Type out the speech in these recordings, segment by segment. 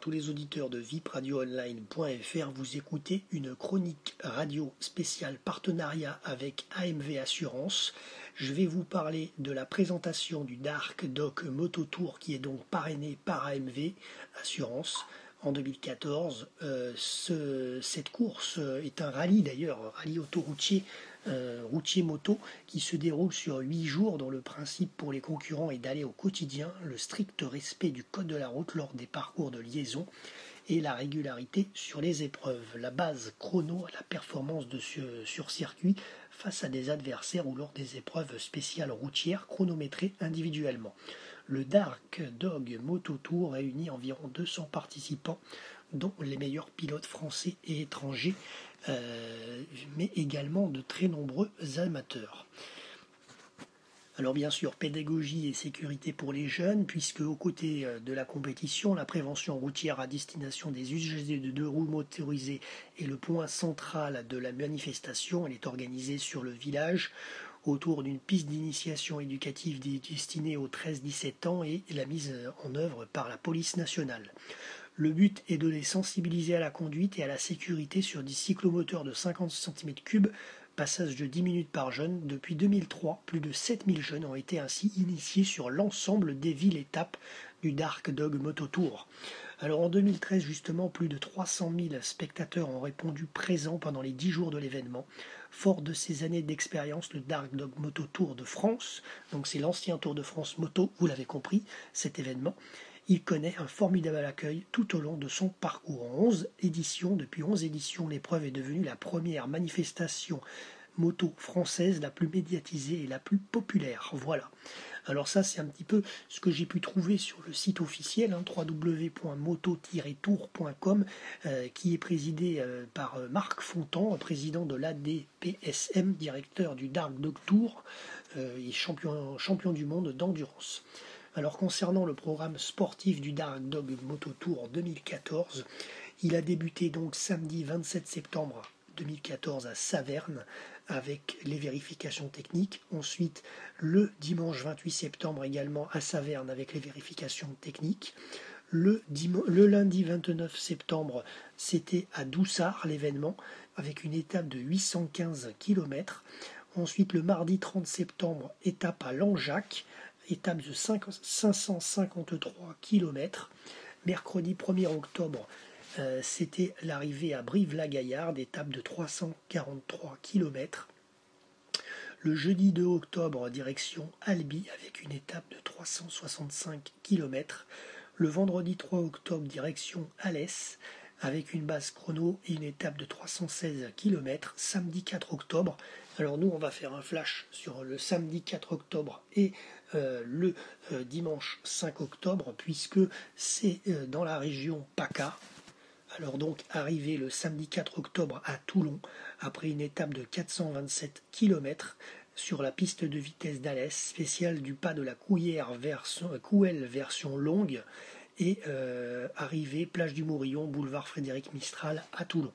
tous les auditeurs de vipradioonline.fr. Vous écoutez une chronique radio spéciale partenariat avec AMV Assurance. Je vais vous parler de la présentation du Dark Dog Moto Tour qui est donc parrainé par AMV Assurance en 2014. Cette course est un rallye d'ailleurs, un rallye autoroutier, routier moto qui se déroule sur 8 jours dont le principe pour les concurrents est d'aller au quotidien, le strict respect du code de la route lors des parcours de liaison et la régularité sur les épreuves. La base chrono à la performance sur circuit face à des adversaires ou lors des épreuves spéciales routières chronométrées individuellement. Le Dark Dog Moto Tour réunit environ 200 participants, dont les meilleurs pilotes français et étrangers, mais également de très nombreux amateurs. Alors bien sûr, pédagogie et sécurité pour les jeunes, puisque aux côtés de la compétition, la prévention routière à destination des usagers de deux roues motorisées est le point central de la manifestation. Elle est organisée sur le village autour d'une piste d'initiation éducative destinée aux 13-17 ans et la mise en œuvre par la police nationale. Le but est de les sensibiliser à la conduite et à la sécurité sur des cyclomoteurs de 50 cm3, passage de 10 minutes par jeune. Depuis 2003, plus de 7000 jeunes ont été ainsi initiés sur l'ensemble des villes-étapes du Dark Dog Moto Tour. Alors en 2013, justement, plus de 300 000 spectateurs ont répondu présents pendant les 10 jours de l'événement. Fort de ces années d'expérience, le Dark Dog Moto Tour de France, donc c'est l'ancien Tour de France moto, vous l'avez compris, cet événement, il connaît un formidable accueil tout au long de son parcours. Depuis 11 éditions, l'épreuve est devenue la première manifestation moto française la plus médiatisée et la plus populaire. Voilà. Alors ça, c'est un petit peu ce que j'ai pu trouver sur le site officiel, www.moto-tour.com, qui est présidé par Marc Fontan, président de l'ADPSM, directeur du Dark Dog Tour et champion du monde d'endurance. Alors concernant le programme sportif du Dark Dog Moto Tour 2014, il a débuté donc samedi 27 septembre 2014 à Saverne avec les vérifications techniques. Ensuite, le dimanche 28 septembre également à Saverne avec les vérifications techniques. Le lundi 29 septembre, c'était à Doussard l'événement avec une étape de 815 km. Ensuite, le mardi 30 septembre, étape à Langeac, étape de 553 km. Mercredi 1er octobre, c'était l'arrivée à Brive-la-Gaillarde, étape de 343 km. Le jeudi 2 octobre, direction Albi, avec une étape de 365 km. Le vendredi 3 octobre, direction Alès, avec une base chrono et une étape de 316 km. Samedi 4 octobre, alors nous on va faire un flash sur le samedi 4 octobre et le dimanche 5 octobre, puisque c'est dans la région PACA. Alors donc arrivé le samedi 4 octobre à Toulon, après une étape de 427 km sur la piste de vitesse d'Alès, spéciale du pas de la Couelle version longue, et arrivé plage du Mourillon, boulevard Frédéric Mistral à Toulon.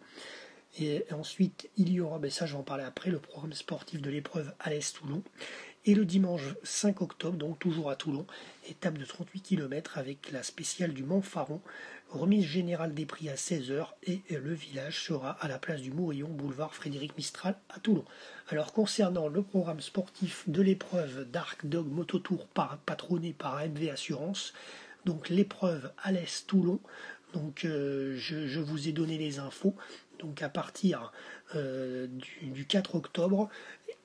Et ensuite, il y aura, ça je vais en parler après, le programme sportif de l'épreuve Alès-Toulon. Et le dimanche 5 octobre, donc toujours à Toulon, étape de 38 km avec la spéciale du Montfaron, remise générale des prix à 16h et le village sera à la place du Mourillon, boulevard Frédéric Mistral à Toulon. Alors concernant le programme sportif de l'épreuve Dark Dog Moto Tour patronné par AMV Assurance, donc l'épreuve Alès-Toulon, donc je vous ai donné les infos. Donc à partir du 4 octobre,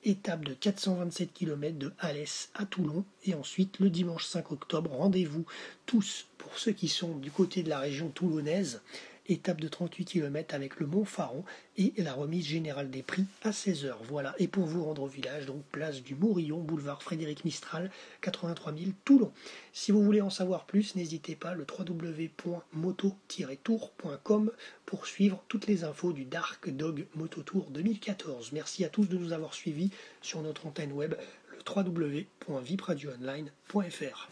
étape de 427 km de Alès à Toulon. Et ensuite, le dimanche 5 octobre, rendez-vous tous pour ceux qui sont du côté de la région toulonnaise. Étape de 38 km avec le Montfaron et la remise générale des prix à 16h. Voilà, et pour vous rendre au village, donc place du Mourillon, boulevard Frédéric Mistral, 83 000 Toulon. Si vous voulez en savoir plus, n'hésitez pas, le www.moto-tour.com pour suivre toutes les infos du Dark Dog Moto Tour 2014. Merci à tous de nous avoir suivis sur notre antenne web, le www.vipradioonline.fr.